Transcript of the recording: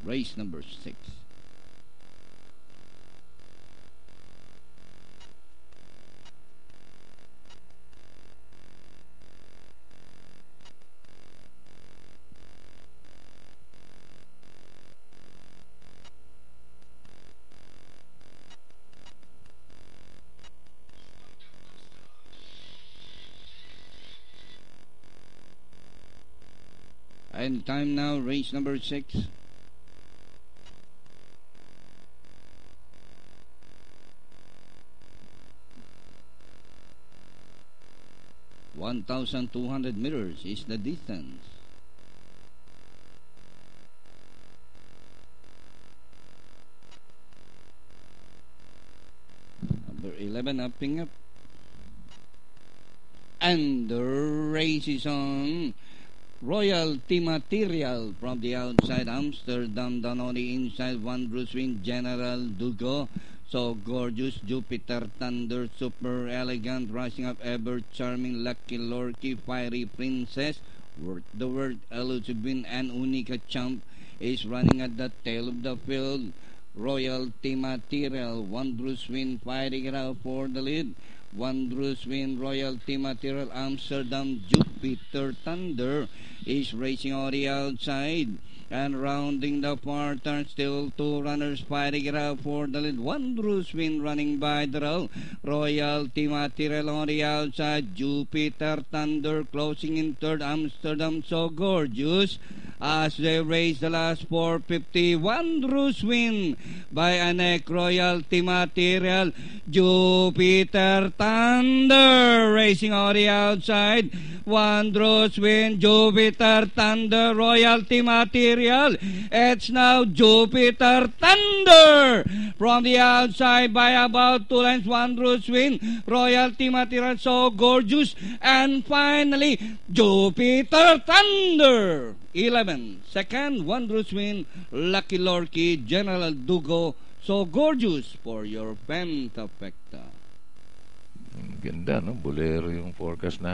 Race number 6. And time now, race number 6. (1,200 meters is the distance. Number 11 upping up. And the race is on. Royalty Material from the outside, Amsterdam down on the inside, Wondrous Wind, General Dugo, So Gorgeous, Jupiter Thunder, Super Elegant, Rising Up, Ever Charming, Lucky Lorky, Fiery Princess, Worth the Word, Elusive Win, and Unica Champ is running at the tail of the field. Royalty Material, Wondrous Wind fighting it out for the lead. Wondrous Wind, Royalty Material, Amsterdam, Jupiter Thunder is racing on the outside. And rounding the far turn, still two runners fighting it out for the lead. Wondrous Wind running by the row. Royalty Material on the outside. Jupiter Thunder closing in third. Amsterdam So Gorgeous as they race the last 450. Wondrous Wind by Anek, Royalty Material. Jupiter Thunder racing on the outside. Wondrous Wind, Jupiter Thunder, Royalty Material. It's now Jupiter Thunder from the outside by about 2 lengths. Wondrous Wind, Royalty Material, So Gorgeous, and finally Jupiter Thunder. 11. Second, Wondrous Wind, Lucky Lorky, General Dugo, So Gorgeous for your Pentafecta. Ganda, no? Bolero yung forecast na.